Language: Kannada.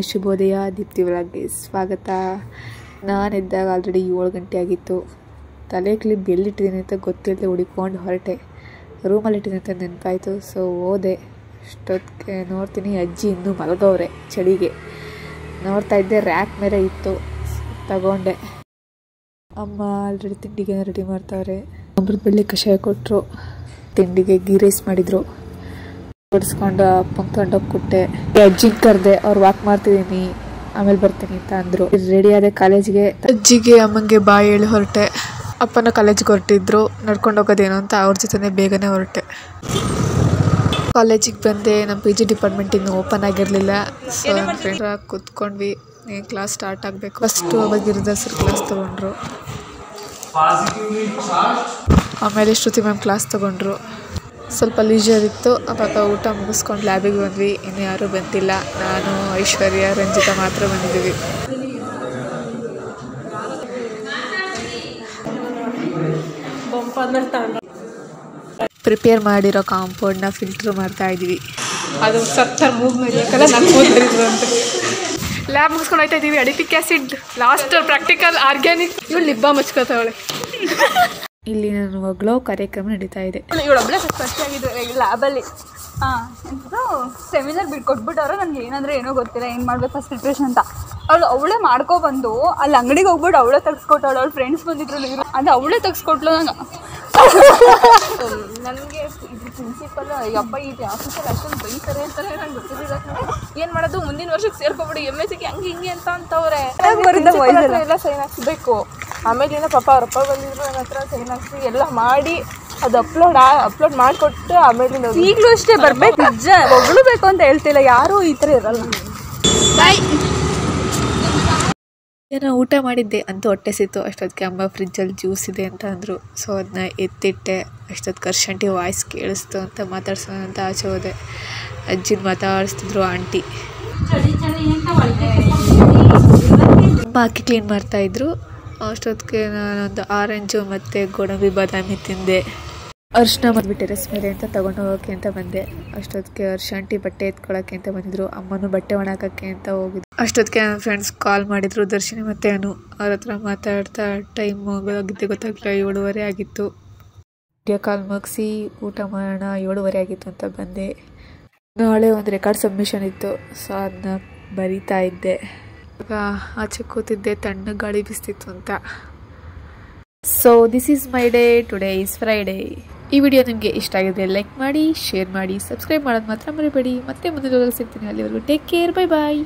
ಶುಭೋದಯ ದೀಪ್ತಿ ವ್ಲಾಗ್ಗೆ ಸ್ವಾಗತ. ನಾನಿದ್ದಾಗ ಆಲ್ರೆಡಿ 7 ಗಂಟೆ ಆಗಿತ್ತು. ತಲೆ ಕ್ಲಿಪ್ ಎಲ್ಲಿಟ್ಟಿದ್ದೀನಿ ಅಂತ ಗೊತ್ತಿಲ್ಲದೆ ಹುಡುಕೊಂಡು ಹೊರಟೆ. ರೂಮಲ್ಲಿ ಇಟ್ಟಿದ್ದೀನಿ ಅಂತ ನೆನಪಾಯಿತು. ಸೊ ಹೋದೆ. ಅಷ್ಟೊತ್ತಿಗೆ ನೋಡ್ತೀನಿ ಅಜ್ಜಿ ಇನ್ನೂ ಮಲಗವ್ರೆ. ಚಳಿಗೆ ನೋಡ್ತಾ ಇದ್ದೆ, ರ್ಯಾಕ್ ಮೇಲೆ ಇತ್ತು, ತಗೊಂಡೆ. ಅಮ್ಮ ಆಲ್ರೆಡಿ ತಿಂಡಿಗೆ ರೆಡಿ ಮಾಡ್ತಾವ್ರೆ. ಅಮೃತ ಬಳ್ಳಿ ಕಷಾಯ ಕೊಟ್ಟರು, ತಿಂಡಿಗೆ ಗೀ ರೈಸ್ ಮಾಡಿದರು. ಬಡಿಸ್ಕೊಂಡು ಅಪ್ಪಂಗೆ ತಗೊಂಡೋಗಿ ಕೊಟ್ಟೆ. ಅಜ್ಜಿಗೆ ಕರೆದೆ, ಅವ್ರು ವಾಕ್ ಮಾಡ್ತಿದ್ದೀನಿ, ಆಮೇಲೆ ಬರ್ತೀನಿ ಅಂತ ಅಂದರು. ರೆಡಿ ಆದೆ ಕಾಲೇಜ್ಗೆ. ಅಜ್ಜಿಗೆ ಅಮ್ಮಂಗೆ ಬಾಯಿ ಹೇಳಿ ಹೊರಟೆ. ಅಪ್ಪನ ಕಾಲೇಜ್ಗೆ ಹೊರಟಿದ್ರು. ನಡ್ಕೊಂಡು ಹೋಗೋದೇನೋ ಅಂತ ಅವ್ರ ಜೊತೆ ಬೇಗನೆ ಹೊರಟೆ. ಕಾಲೇಜಿಗೆ ಬಂದೆ. ನಮ್ಮ PG ಡಿಪಾರ್ಟ್ಮೆಂಟ್ ಇನ್ನೂ ಓಪನ್ ಆಗಿರಲಿಲ್ಲ. ಸೊ ಫ್ರೆಂಡ್ರ ಕೂತ್ಕೊಂಡ್ವಿ. ಕ್ಲಾಸ್ ಸ್ಟಾರ್ಟ್ ಆಗಬೇಕು. ಫಸ್ಟು ಅವಾಗ ಗಿರಿದಾಸರು ಕ್ಲಾಸ್ ತೊಗೊಂಡ್ರು. ಆಮೇಲೆ ಶ್ರುತಿ ಮ್ಯಾಮ್ ಕ್ಲಾಸ್ ತೊಗೊಂಡ್ರು. ಸ್ವಲ್ಪ ಲೀಜರ್ ಇತ್ತು. ಅವಾಗ ಊಟ ಮುಗಿಸ್ಕೊಂಡು ಲ್ಯಾಬಿಗೆ ಬಂದ್ವಿ. ಇನ್ನು ಯಾರೂ ಬಂದಿಲ್ಲ. ನಾನು, ಐಶ್ವರ್ಯ, ರಂಜಿತಾ ಮಾತ್ರ ಬಂದಿದ್ದೀವಿ. ಪ್ರಿಪೇರ್ ಮಾಡಿರೋ ಕಾಂಪೌಂಡ್ನ ಫಿಲ್ಟ್ರ್ ಮಾಡ್ತಾ ಇದ್ದೀವಿ. ಅದು ಸತ್ತರ್ ಮೂಗ್ ಮೇರಿಯಕ್ಕಲ್ಲ ನಾನು ಕೂತಿದ್ರು ಅಂತ. ಲ್ಯಾಬ್ ಮುಗಿಸ್ಕೊಂಡು ಹೋಗ್ತಾ ಇದ್ದೀವಿ. ಅಡಿಪಿಕ್ ಆ್ಯಸಿಡ್ ಲಾಸ್ಟ್ ಪ್ರಾಕ್ಟಿಕಲ್ ಆರ್ಗ್ಯಾನಿಕ್. ಇವಳು ಲಿಬ್ಬ ಮಚ್ಕೋತಾವಳೆ. ಇಲ್ಲಿ ನಾನು ಹೊಗಳೋ ಕಾರ್ಯಕ್ರಮ ನಡೀತಾ ಇದೆ. ಇವಳೊಬ್ಬಳೆ ಫಸ್ಟ್ ಆಗಿದ್ದರೆ ಲ್ಯಾಬಲ್ಲಿ. ಇದು ಸೆಮಿನಾರ್ ಕೊಟ್ಬಿಟ್ಟವ್ರೆ. ನನಗೆ ಏನಂದರೆ ಏನೋ ಗೊತ್ತಿಲ್ಲ, ಏನು ಮಾಡ್ಬೇಕು ಫಸ್ಟ್ ಪ್ರಿಪ್ರೇಷನ್ ಅಂತ. ಅವಳೇ ಮಾಡ್ಕೊಬಂದು ಅಲ್ಲಿ ಅಂಗಡಿಗೆ ಹೋಗ್ಬಿಟ್ಟು ಅವಳೇ ತೆಗ್ಸ್ಕೊಟ್ಟವಳು. ಅವಳು ಫ್ರೆಂಡ್ಸ್ ಬಂದಿದ್ರು, ಅದು ಅವಳೇ ತೆಗ್ಸ್ಕೊಟ್ಲು. ನನಗೆ ಇದು ಪ್ರಿನ್ಸಿಪಲ್ ಅಪ್ಪ ಇದು ಆಫೀಸಲ್ಲಿ ಅಷ್ಟೊಂದು ಬೈತಾರೆ ಅಂತಾರೆ. ನಂಗೆ ಗೊತ್ತಿರಲಿಲ್ಲ. ಏನು ಮಾಡೋದು, ಮುಂದಿನ ವರ್ಷಕ್ಕೆ ಸೇರ್ಕೊಬಿಡಿ MSc ಹಂಗೆ ಹಿಂಗೆ ಅಂತವ್ರೆ. ಎಲ್ಲ ಸೈನ್ ಹಾಕ್ಸ್ಬೇಕು. ಆಮೇಲೆ ಏನೋ ಪಾಪ ಅವ್ರಪ್ಪ ಬಂದಿದ್ರು, ನನ್ನ ಹತ್ರ ಸೈನ್ ಹಾಕ್ಸಿ ಎಲ್ಲ ಮಾಡಿ ಅದು ಅಪ್ಲೋಡ್ ಮಾಡಿಕೊಟ್ಟು ಆಮೇಲೆ ಈಗಲೂ ಅಷ್ಟೇ ಬರ್ಬೇಕು. ನಿಜ ಹೊಗಳಬೇಕು ಅಂತ ಹೇಳ್ತಿಲ್ಲ, ಯಾರೂ ಈ ಥರ ಇರಲ್ಲ. ಏನೋ ಊಟ ಮಾಡಿದ್ದೆ ಅಂತೂ ಹೊಟ್ಟೆ ಸಿತ್ತು. ಅಷ್ಟೊತ್ತಿಗೆ ಅಮ್ಮ ಫ್ರಿಜ್ಜಲ್ಲಿ ಜ್ಯೂಸ್ ಇದೆ ಅಂತ ಅಂದರು. ಸೊ ಅದನ್ನ ಎತ್ತಿಟ್ಟೆ. ಅಷ್ಟೊತ್ತಿಗೆ ಅರ್ಶಂಟಿ ವಾಯ್ಸ್ ಕೇಳಿಸ್ತು ಅಂತ ಮಾತಾಡ್ಸೋಣ ಅಂತ ಆಚೆ ಹೋದೆ. ಅಜ್ಜಿನ ಮಾತಾಡಿಸ್ತಿದ್ರು ಆಂಟಿ. ಅಮ್ಮ ಅಕ್ಕಿ ಕ್ಲೀನ್ ಮಾಡ್ತಾಯಿದ್ರು. ಅಷ್ಟೊತ್ತಿಗೆ ನಾನೊಂದು ಆರೆಂಜು ಮತ್ತು ಗೋಡಂಬಿ ಬಾದಾಮಿ ತಿಂದೆ. ಅರ್ಶಿನ ಬಂದ್ಬಿಟ್ಟು ಟೆರೆಸ್ ಮೇಲೆ ಅಂತ ತೊಗೊಂಡು ಹೋಗೋಕ್ಕೆ ಅಂತ ಬಂದೆ. ಅಷ್ಟೊತ್ತಿಗೆ ಅರ್ಶಂಟಿ ಬಟ್ಟೆ ಎತ್ಕೊಳ್ಳೋಕ್ಕೆ ಅಂತ ಬಂದಿದ್ರು. ಅಮ್ಮನೂ ಬಟ್ಟೆ ಒಣಾಕೋಕ್ಕೆ ಅಂತ ಹೋಗಿದ್ರು. ಅಷ್ಟೊತ್ತಿಗೆ ನನ್ನ ಫ್ರೆಂಡ್ಸ್ ಕಾಲ್ ಮಾಡಿದ್ರು, ದರ್ಶಿನಿ ಮತ್ತು ಅನು. ಅವ್ರ ಹತ್ರ ಮಾತಾಡ್ತಾ ಟೈಮ್ ಹೋಗೋಗಿದ್ದೆ ಗೊತ್ತಾಗಲಿಲ್ಲ. 7:30 ಆಗಿತ್ತು. ವಿಡಿಯೋ ಕಾಲ್ ಮುಗಿಸಿ ಊಟ ಮಾಡೋಣ 7:30 ಆಗಿತ್ತು ಅಂತ ಬಂದೆ. ನಾಳೆ ಒಂದು ರೆಕಾರ್ಡ್ ಸಬ್ಮಿಷನ್ ಇತ್ತು. ಸೊ ಅದನ್ನ ಬರಿತಾ ಇದ್ದೆ. ಆಗ ಆಚೆ ಕೂತಿದ್ದೆ, ತಣ್ಣ ಗಾಳಿ ಬಿಸ್ತಿತ್ತು ಅಂತ. So this is my day. Today is Friday. ಈ ವಿಡಿಯೋ ನಿಮಗೆ ಇಷ್ಟ ಆಗಿದ್ರೆ ಲೈಕ್ ಮಾಡಿ, ಶೇರ್ ಮಾಡಿ, ಸಬ್ಸ್ಕ್ರೈಬ್ ಮಾಡೋದು ಮಾತ್ರ ಮರಿಬೇಡಿ. ಮತ್ತೆ ಮುಂದಿನ ಸಿಗ್ತೀನಿ. ಅಲ್ಲಿವರೆಗೂ ಟೇಕ್ ಕೇರ್. Bye bye.